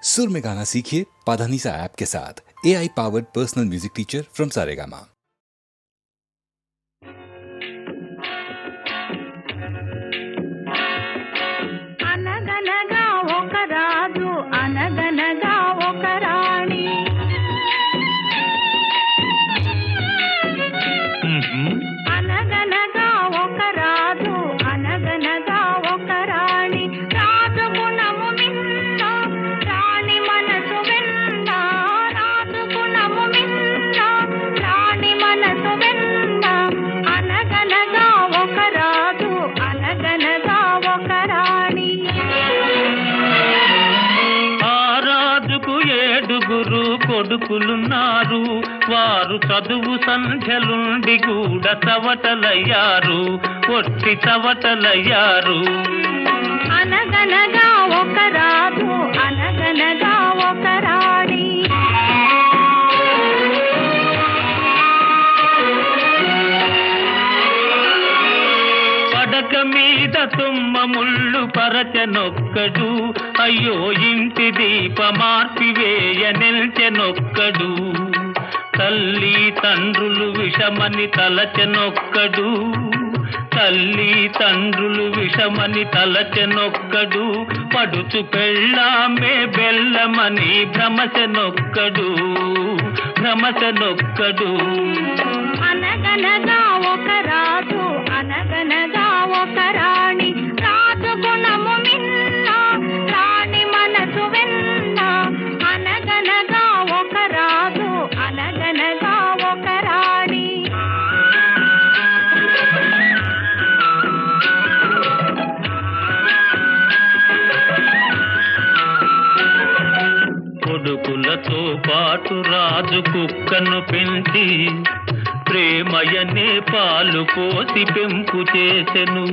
सुर में गाना सीखिए पाधानीसा ऐप के साथ। AI powered personal music teacher from Saregama. అనగనగా ఒక రాజు అనగనగా ఒక రాణి అనగనగా ఒక రాజు అనగనగా ఒక రాణి రాజు గుణము మిన్న రాణి మనసు వెన్న రాజు గుణము మిన్న రాణి మనసు వెన్న అనగనగా ఒక రాజు అనగనగా ఒక రాణి ఏడుగురు కొడుకులున్నారు, వారు చదువు సంధ్యలుండి కూడా చవటలయ్యారు, ఒట్టి చవటలయ్యారు. అనగనగా ఒక రాజు అనగనగా ఒక రాణి పడక మీద తుమ్మ ముళ్ళు పరచనొక్కడు, అయ్యో ఇంటి దీపమార్పివేయ నిల్చెనొక్కడు. తల్లి తండ్రులు విషమని తలచెనొక్కడు, తల్లి తండ్రులు విషమని తలచెనొక్కడు. పడుచు పెళ్ళామే బెల్లమని భ్రమచెనొక్కడు, భ్రమచెనొక్కడు. అనగనగా ఒక రాజు అనగనగా ఒక రాణి రాజు గుణము మిన్న రాణి మనసు వెన్న అనగనగా ఒక రాజు అనగనగా ఒక రాణి కొడుకులతో పాటు రాజు కుక్కను పెంచి ప్రేమయనే పాలు పోసి పెంపు చేసెను.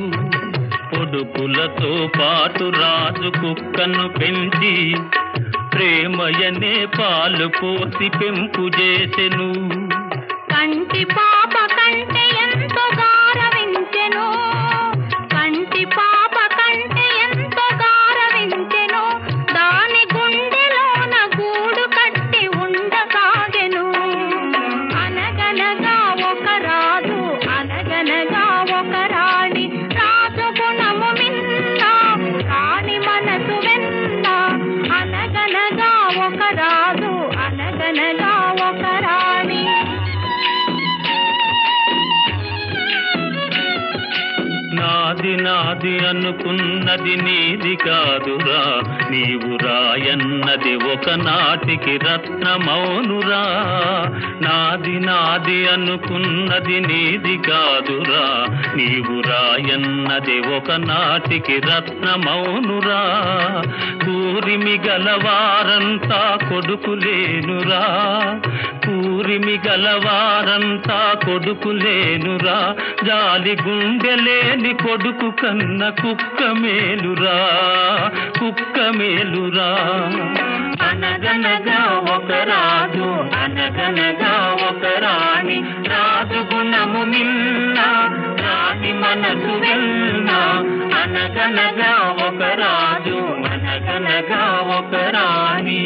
కొడుకులతో పాటు రాజు కుక్కను పెంచి ప్రేమయనే పాలు పోసి పెంపు చేసెను. కంటి పాప కంటే ఎంతో గారవించెను, కంటి పాప కంటే ఎంతో గారవించెను. దాని గుండెలోన గూడు కట్టి ఉండసాగెను. అనగనగా ఒక రాజు అనగనగా ఒక రాణి రాజు గుణము మిన్న రాణి మనసు వెన్న అనగనగా ఒక రాజు అనగనగా ఒక రాణి నాది నాది అనుకున్నది నీది కాదురా, నీవు రాయన్నది ఒకనాటికి రత్నమౌనురా. నాది నాది అనుకున్నది నీది కాదురా, నీవు రాయన్నది ఒకనాటికి రత్నమౌనురా. కూరిమి గలవారంతా కొడుకులేనురా, కూరిమి గలవారంతా కొడుకులేనురా. జాలి గుండెలేని కొడుకు కన్న కుక్క మేలురా, కుక్క మేలురా. అనగనగా ఒక రాజు అనగనగా ఒక రాణి రాజు గుణము మిన్న రాణి మనసు వెన్న అనగనగా ఒక రాజు అనగనగా ఒక రాణి.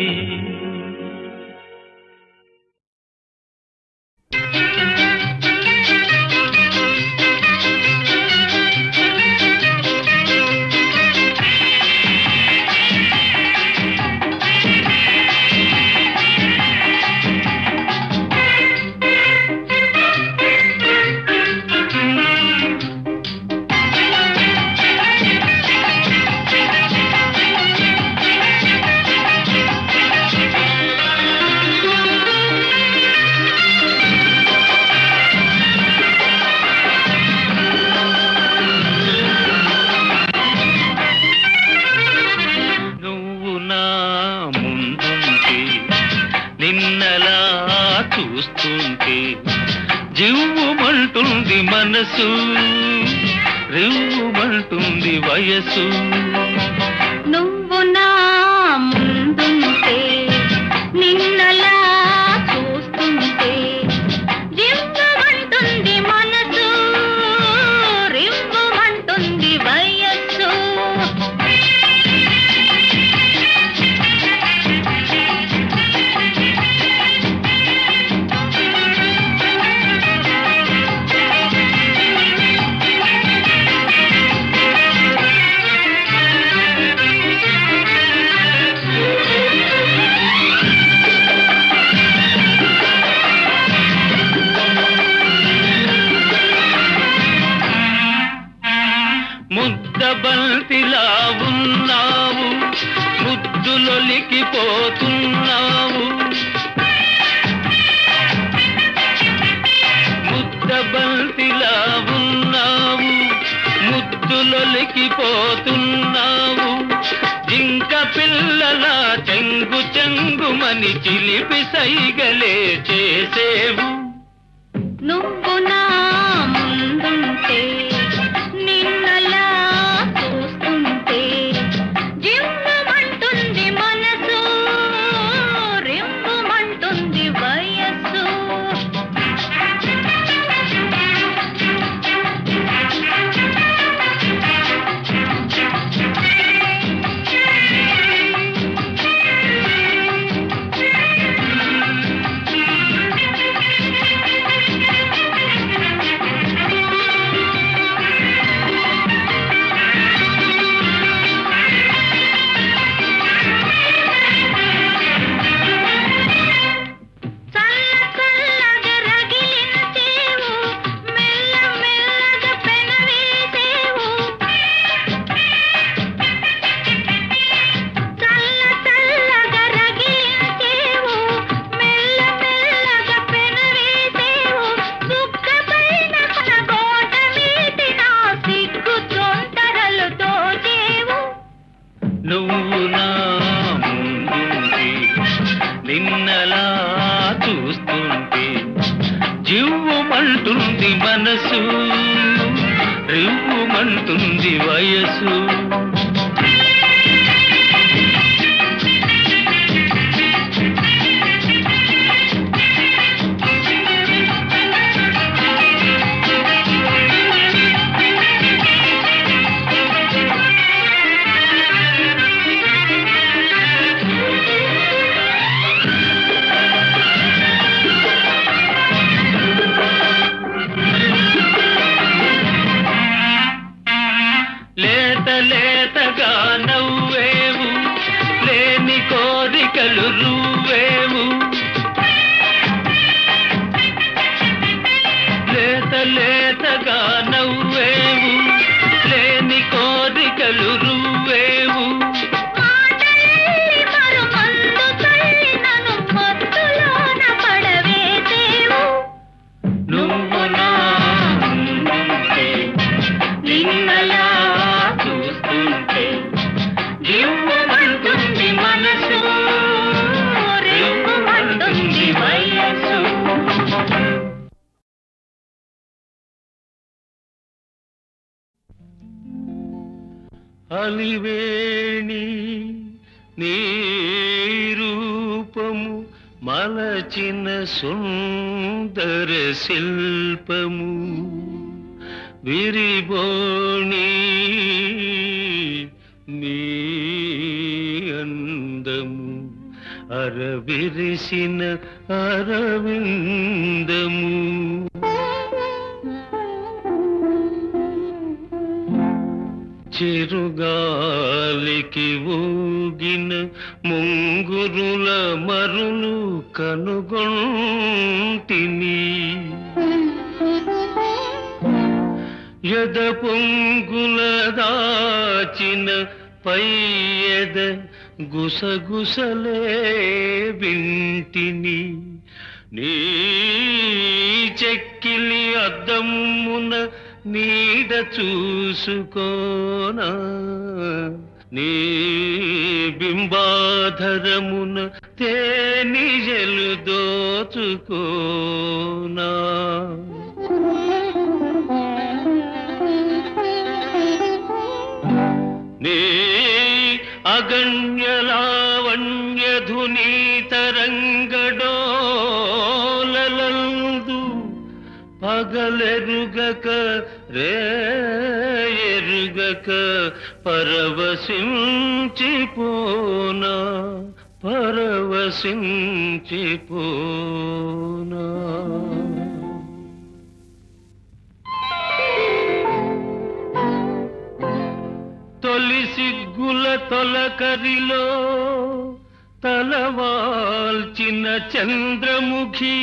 చూస్తుంటే జివ్వుమంటుంది మనసు, రివ్వుమంటుంది వయసు. నువ్వు నా ముందుంటే నిన్నలా చూస్తుంటే జివ్వుమంటుంది మనసు, రివ్వుమంటుంది వయస్సు. ముద్దులొలికిపోతున్నావు ముద్దబంతిలా ఉన్నావు ముద్దులొలికిపోతున్నావు జింక పిల్లల చెంగు చెంగుమని చిలిపి సైగలే చేసేవు నువ్వు నా ముందుంటే నిన్నలా చూస్తుంటే జివ్వుమంటుంది మనసు రివ్వుమంటుంది వయస్సు నువ్వు నా ముందుంటే నిన్నలా చూస్తుంటే జివ్వుమంటుంది మనసు రివ్వుమంటుంది వయసు లేతగా నవ్వేవు లేని కోరికలు రువ్వేవు లేతగా నవ్వేవు లేని కోరికలు రువ్వేవు నువ్వు నా ముందుంటే నిన్నలా చూస్తుంటే జివ్వుమంటుంది మనసు రివ్వుమంటుంది వయసు అలివేణి నీ రూపము మలచిన సుందర శిల్పము విరిబోణి నీ అందము అరవిరిసిన అరవిందము చిరుగాలికి ఊగిన ముంగురుల మరులు కనుగొంటిని యద పొంగుల దాచిన పైయద గుసగుసలే వింటిని నీ చెక్కిలి అద్దమున నీడ చూసుకోనా నీ బింబాధరమున తేనిజలు దోచుకోనా నీ అగణ్యలావణ్యధుని తరంగడోలలందు పగలెరుగక రేయెరుగక పరవశించిపోనా పరవశించిపోనా తొలి సిగ్గుల తొలకరిలో తలవాల్చిన చంద్రముఖి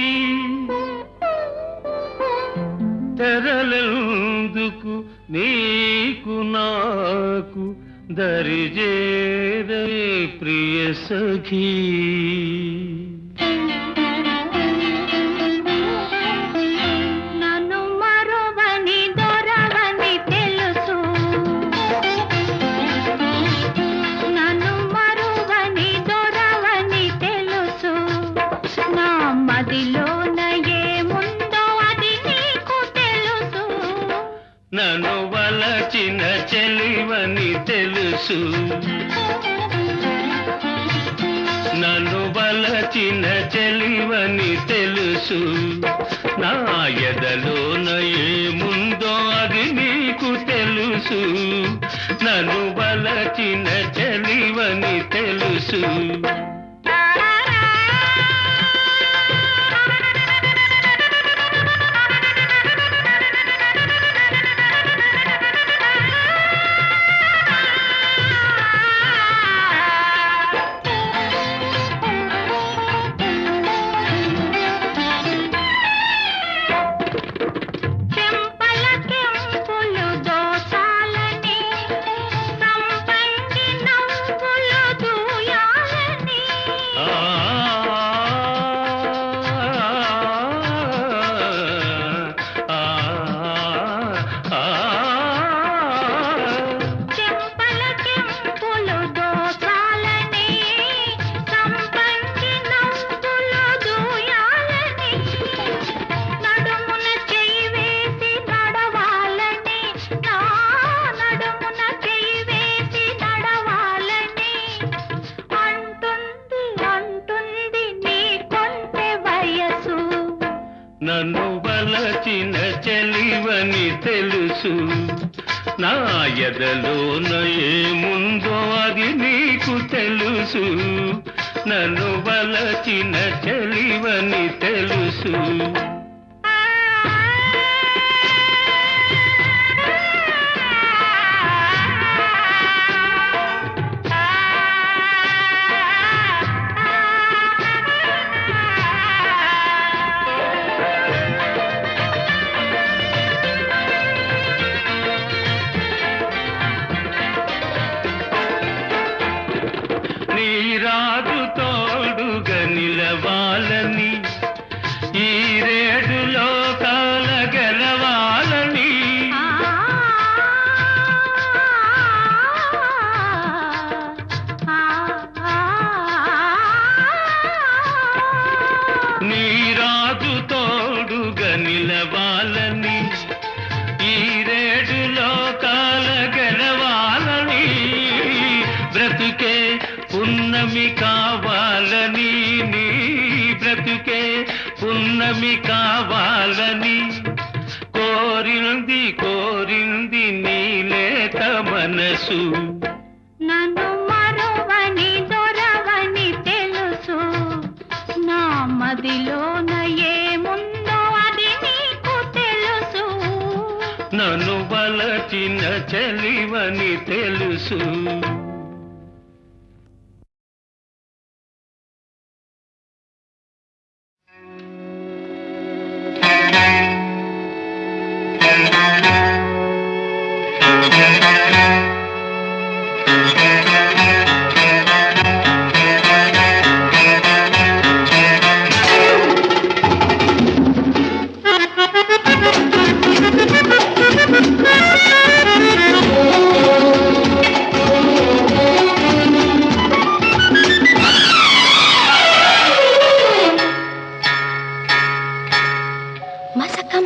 తెరలెందుకు నీకు నాకు దరిజేరే ప్రియ సఖీ నన్ను మరువని దొరవని తెలుసు నన్ను మరువని దొరవని తెలుసు నా మదిలోన ఏముందో అది నీకు తెలుసు నన్ను వలచిన చెలివని తెలుసు నన్ను వలచిన చెలివని తెలుసు నా ఎదలోన ఏముందో అది నీకు తెలుసు నన్ను వలచిన చెలివని తెలుసు నన్ను వలచిన చెలివని తెలుసు నా ఎదలోన ఏముందో అది నీకు తెలుసు నన్ను వలచిన చెలివని తెలుసు రాజు తోడుగా నిలవాలని ఈ రేడు లోకాల గెలవాలని నీ రాజు తోడుగా నిలవాలని ఈ రేడు లోకాల గెలవాలని బ్రతుకే పున్నమి కావాలని నీ బ్రతుకే పున్నమి కావాలని కోరింది కోరింది నీలేత మనసు నన్ను మరువని దొరవని తెలుసు నా మదిలోన ఏముందో అది నీకు తెలుసు నన్ను వలచిన చెలివని తెలుసు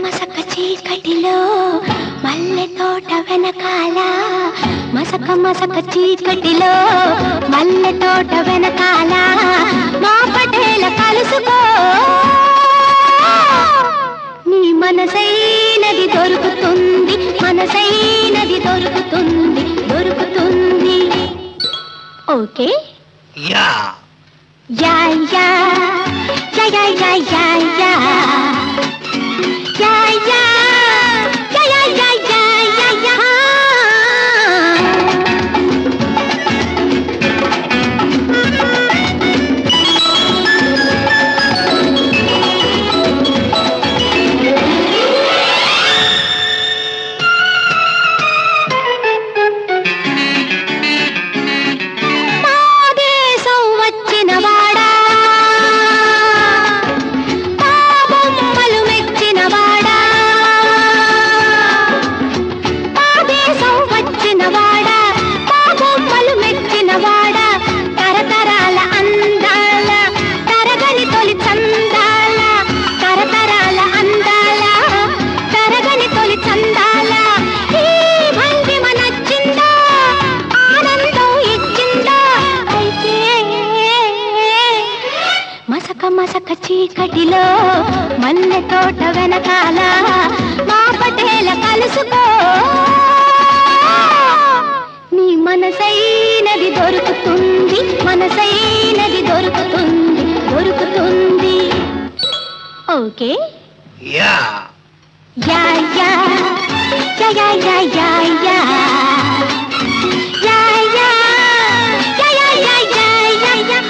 మసక చీకటిలో మల్లె తోట వెనకాల మసక చీకటిలో మల్లె తోట వెనకాల మా పటేల కలుసుకో నీ మనసైనది దొరుకుతుంది మనసైనది దొరుకుతుంది దొరుకుతుంది ఓకే యా యా యా యా యా యా యా యా యా యా యా యా యా యా యా మసక చీకటిలో మల్లె తోట వెనకాల మా పటేల కలుసుకో నీ మనసైనది దొరుకుతుంది మనసైనది దొరుకుతుంది దొరుకుతుంది ఓకే యా యా యా యా యా యా యా యా యా యా యా యా యా యా యా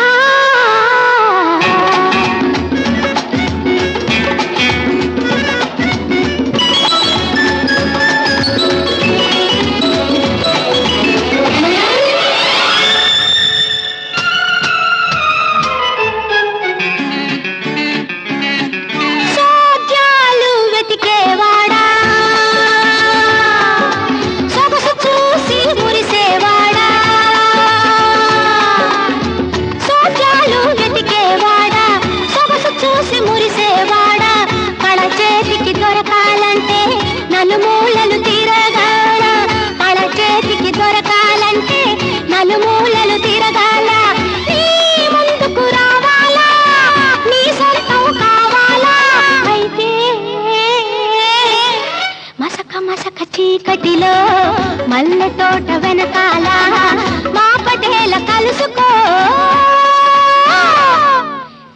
సోద్యాలు వెతికేవాడా సొగసు చూసి మురిసేవాడా సోద్యాలు వెతికేవాడా సొగసు చూసి మురిసేవాడా కళ చేతికి దొరకాలంటే నలుమూలలు తిరగాల కళ చేతికి దొరకాలంటే నలుమూలలు తిరగాల నీ ముందుకు రావాలా నీ సొంతం కావాలా అయితే మసక మసక చీకటిలో మల్లె తోట వెనకాల మా పటేల కలుసుకో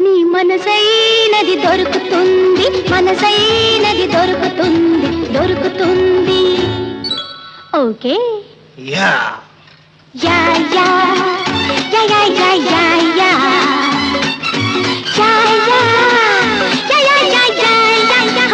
నీ మనసైనది దొరుకుతుంది మనసైనది దొరుకుతుంది దొరుకుతుంది ఓకే యా యా యా యా యా యా యా యా యా యా యా యా యా యా యా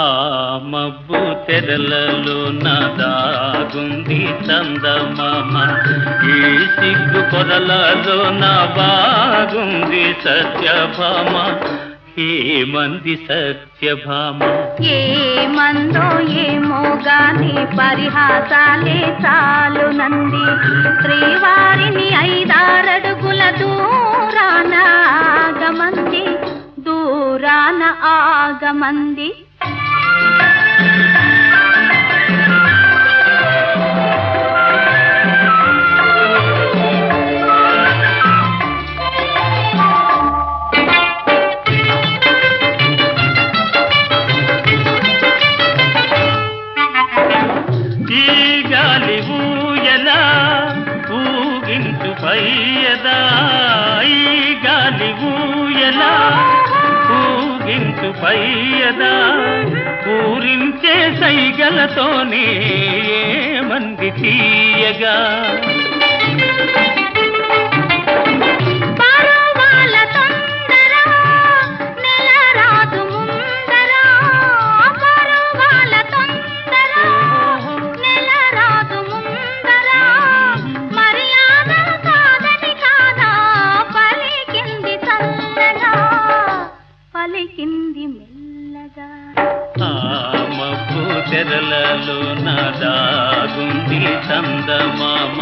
ఆ మబ్బు తెరలలో దాగుంది చందమామ ఈ సిగ్గు పొదలలో నా బాగుంది సత్యభామ ఏమంది సత్యభామ ఏ మందో ఏమో గాని పరిహాసాలే చాలు నంది శ్రీవారిని 5-6 అడుగుల దూరాన ఆగమంది దూరాన ఆగమంది ఈ గాలి ఊయలా ఊగించు పయ్యదా ఈ గాలి ఊయలా ఊగించు పయ్యదా ఊరించే సైగలతోనే మంది తీయగా పరువాల తొందర నెలరాజు ముందర పరువాల తొందర నెలరాజు ముందర మర్యాద కాదని కాదా పలికింది చల్లగా పలికింది మెల్లగా ఆ మబ్బు తెరలలో దాగుంది చందమామ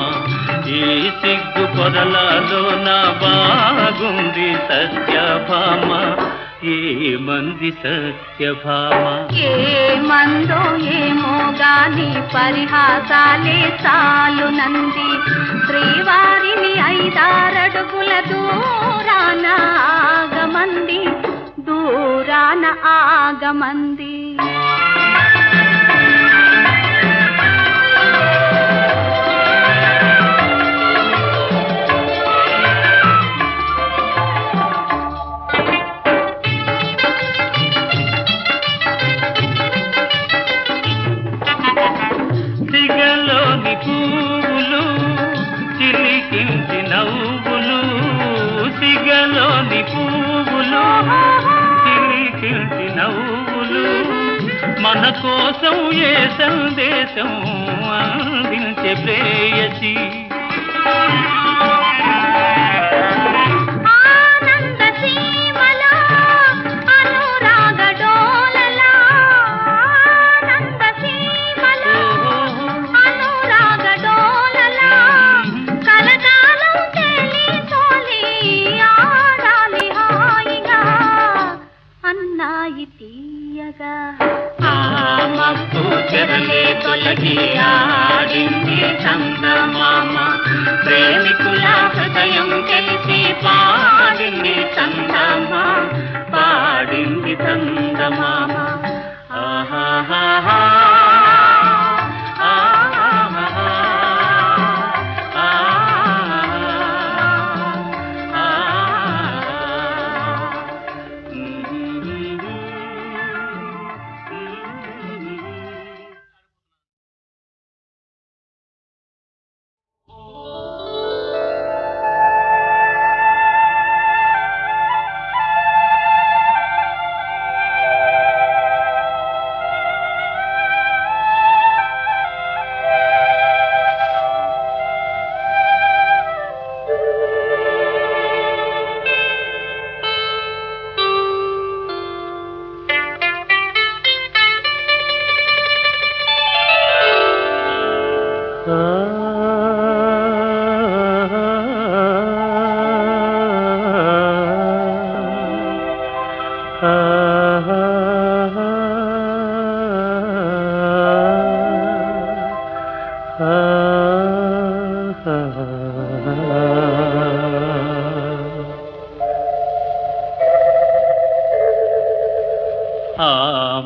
ఈ సిగ్గు పొరలలో నా బాగుంది సత్యభామ ఏమంది సత్యభామ ఏ మందో ఏమో గాని పరిహాసాలే చాలు నంది శ్రీవారిని 5-6 అడుగుల దూరాన ఆగమంది దూరాన ఆగమంది సిగలోని పువ్వులు చిలికించి నవ్వులు మన కోసం ఏ సందేశం అందించే ప్రేయసి చెరలే తొలగి ఆడింది చందమామ ప్రేమికుల హృదయం తెలిసి పాడింది చందమామ పాడింది చందమామ ఆహాహా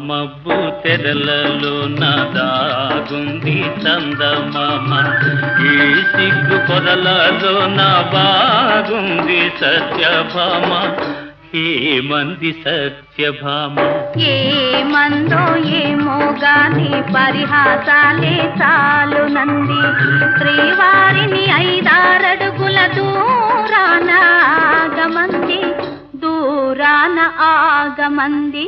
మబ్బు తెరలలో దాగుంది చందమామ ఈ సిగ్గు పొరలలో నా బాగుంది సత్యభామ ఏమంది సత్యభామ ఏమందో ఏమో గాని పరిహాసాలే చాలు నంది శ్రీవారిని 5-6 అడుగుల దూరాన ఆగమంది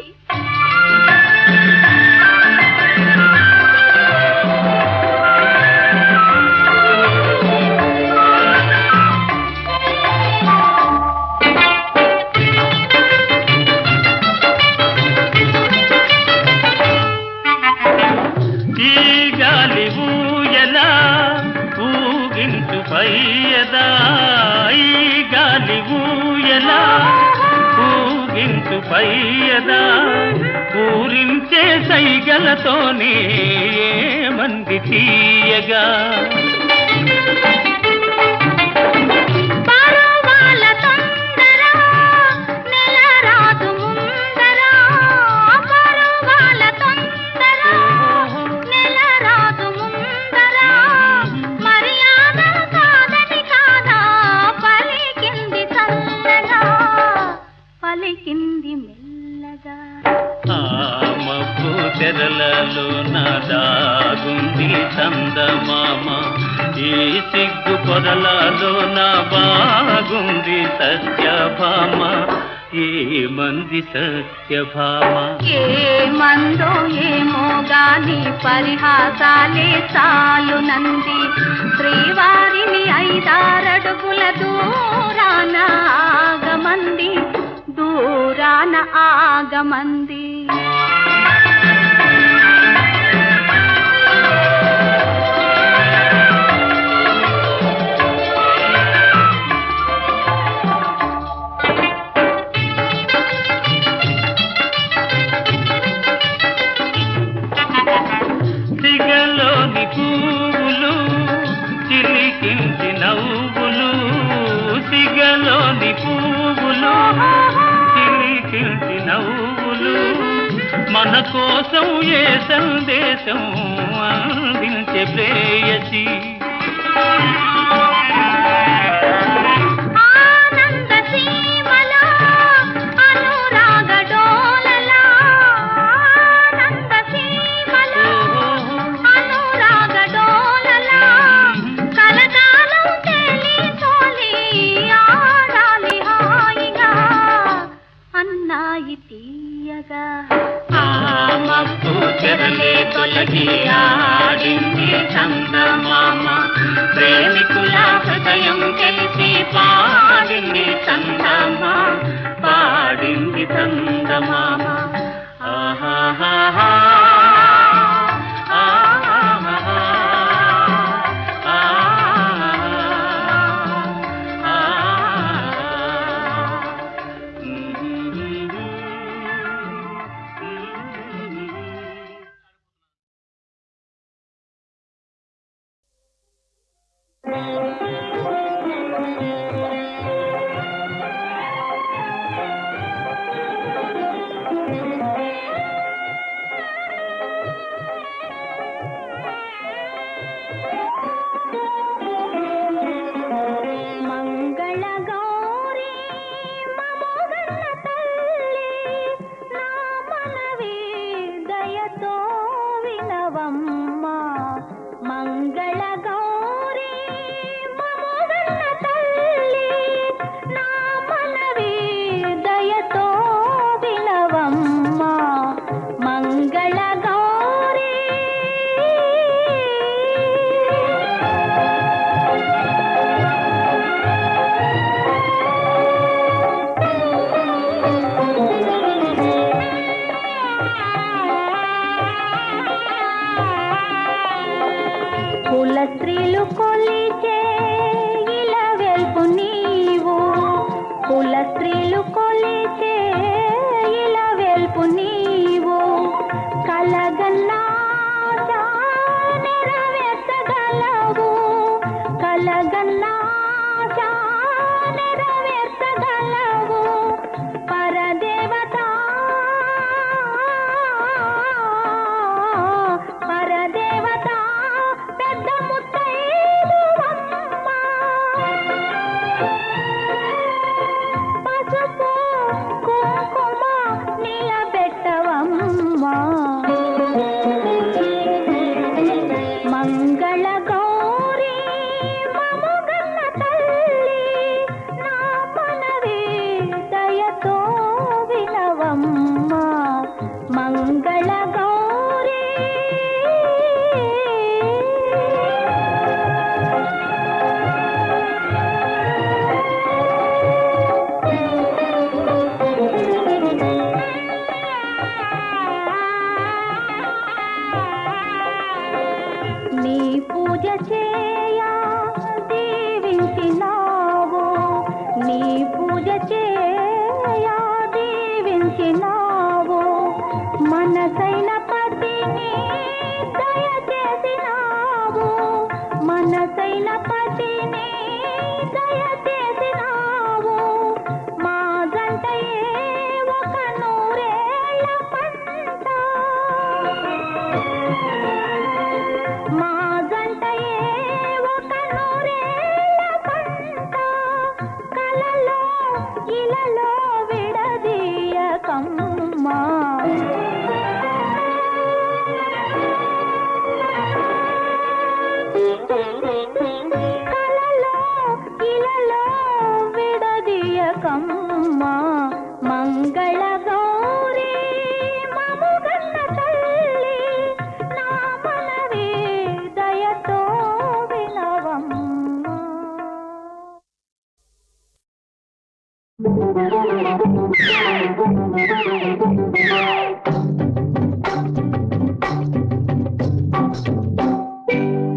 పయ్యదా ఈ గాలి ఊయలా ఊగించు పయ్యదా పూరించే సైగలతోనే మంది తీయగా తెరలలో దాగుంది చందమామ ఈ సిగ్గు పొరలలో నా బాగుంది సత్యభామ ఏమంది సత్యభామ ఏమందో ఏమో గాని పరిహాసాలే చాలు నంది శ్రీవారిని 5-6 అడుగుల దూరాన ఆగమంది సిగలోని పువ్వులు చిలికించి నవ్వులు సిగలోని పువ్వులు చిలికించి నవ్వులు మన కోసం ఏ సందేశం అందించే ప్రేయసి ఆడింది చందమామ ప్రేమికుల హృదయం తెలిసి పాడింది చందమామ పాడింది చందమామ ఆహాహా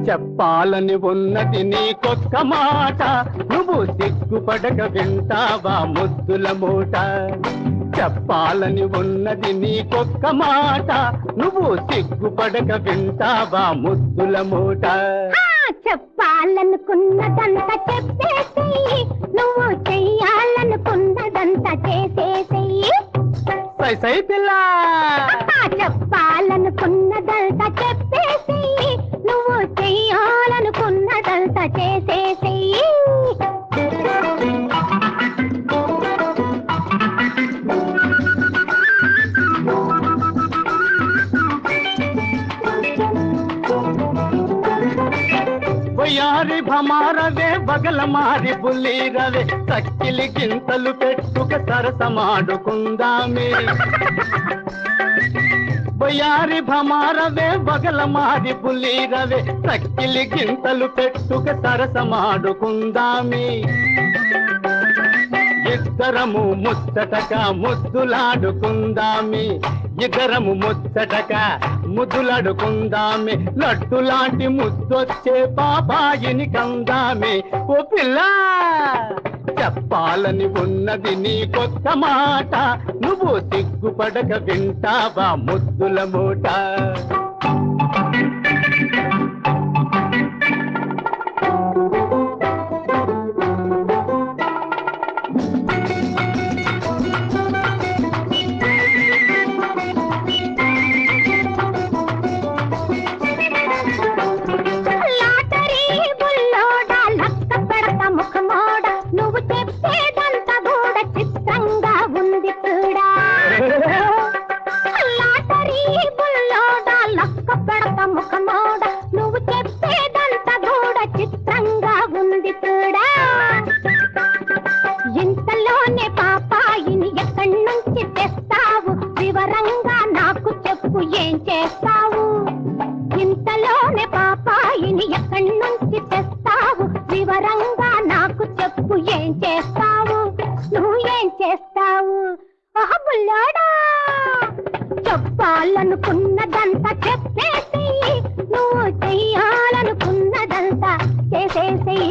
చెప్పాలని ఉన్నది నీకొక్క మాట నువ్వు సిగ్గుపడక వింటావా ముద్దుల మూట చెప్పాలని ఉన్నది నీకొక్క మాట నువ్వు సిగ్గుపడక వింటావా ముద్దుల మూట చెప్పాలనుకున్నదంతా చెప్పేసేయి నువ్వు చెయ్యాలనుకున్నదంతా చేసేసేయి సై సై పిల్ల చెప్పాలనుకున్నదంతా చెప్పేసేయి నువ్వు చెయ్యాలనుకున్నదంతా చేసేసేయి వయారి భమారవే బగల మారి బుల్లీరవే సక్కిలి గింతలు పెట్టుక సరసమాడుకుందామే బొయ్యారి భమారవే బగల మారి పులీరవే సక్కిలి గింతలు పెట్టుక సరసమాడుకుందామి ఇద్దరము ముచ్చటక ముద్దులాడుకుందామి ఇద్దరము ముచ్చటక ముద్దులాడుకుందామి లడ్డు లాంటి ముద్దొచ్చే పాపాయిని కందామి ఓ పిల్ల చెప్పాలని ఉన్నది నీ కొత్త మాట నువ్వు సిగ్గుపడక వింటావా ముద్దుల మూట ఇంతలోనే పాపాయిని ఎక్కడి నుంచి తెస్తావు వివరంగా నాకు చెప్పు ఏం చేస్తావు ఇంతలోనే పాపాయిని ఎక్కడి నుంచి తెస్తావు వివరంగా నాకు చెప్పు ఏం చేస్తావు నువ్వు ఏం చేస్తావు ఓహ బుల్లాడా చెప్పాలనుకున్నదంతా చెప్పేసేయి నువ్వు చెయ్యాలనుకున్నదంతా చేసేసేయి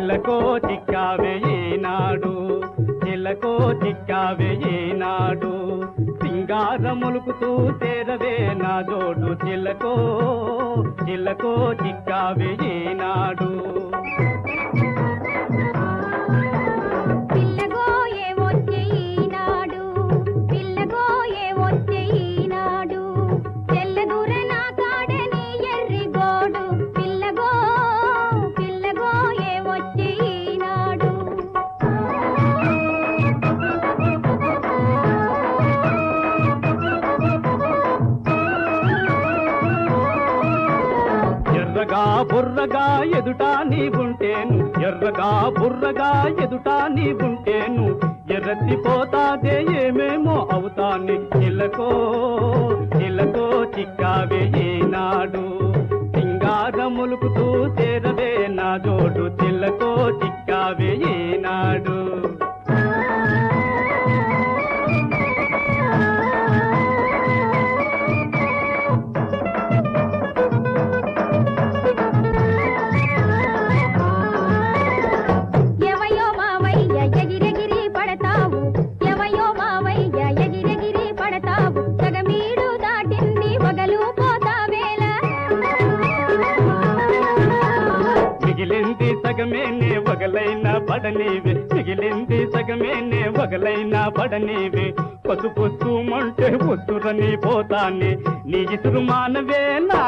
చిలకో చిక్కావే ఈనాడు, చిలకో చిక్కావే ఈనాడు, సింగారములుకుతూ చేరవే నా జోడు, చిలకో చిలకో చిక్కావే ఈనాడు. పిల్లగోయే వచ్చే ఈనాడు, పిల్లగోయే వచ్చే ఈనాడు, తెల్లదూర నా కాడని ఎర్రి గోడు, పిల్లగోయే వచ్చే ఈనాడు. ఎర్రగా బుర్రగా ఎదుట నీవుంటేను, ఎర్రగా బుర్రగా ఎదుట నీవుంటేను, ఎర్రతిపోతాదే ఏమేమో అవుతాని, చిలకో చిలకో చిక్కావే ఈనాడు, సింగారములుకుతూ చేరవే నా జోడు, చిలకో చిక్కావే ఈనాడు. ఎవయో మావయ్య ఎగిరెగిరి పడతావు, ఎవయో మావయ్య ఎగిరెగిరి పడతావు, సగమీడు దాటింది వగలు పోతావేళ. మిగిలింది సగమేనే వగలైన పడనీవే, మిగిలింది సగమేనే వగలైన పడనీవే, పసుపు సుమంటే ఉసురని పోతానే, నీ ఇసురు మానవే నా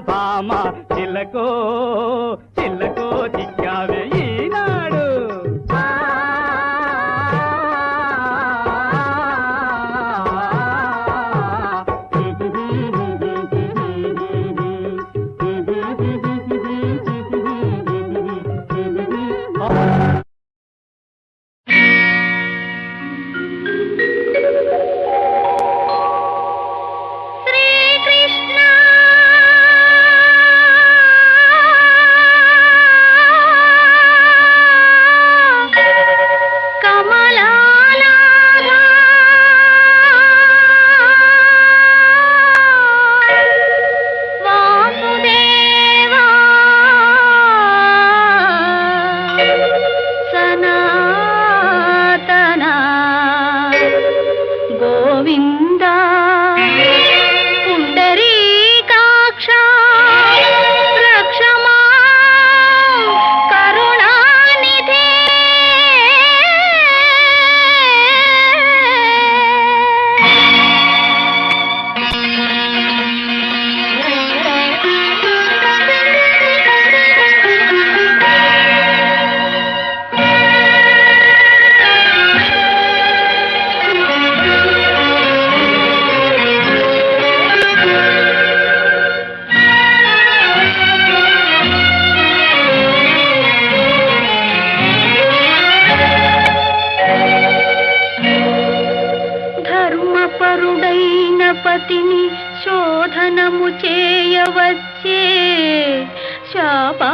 బామ, చిలకో చిలకో చిక్కావే ఈనాడు. శ్రీకృష్ణ కమలానాథ వాసుదేవా సనాతనా గోవింద పుండరీకాక్ష రక్షమా కరుణానిధే. ధర్మపరుడైన పతిని శోధనము చేయవచ్చే శాపా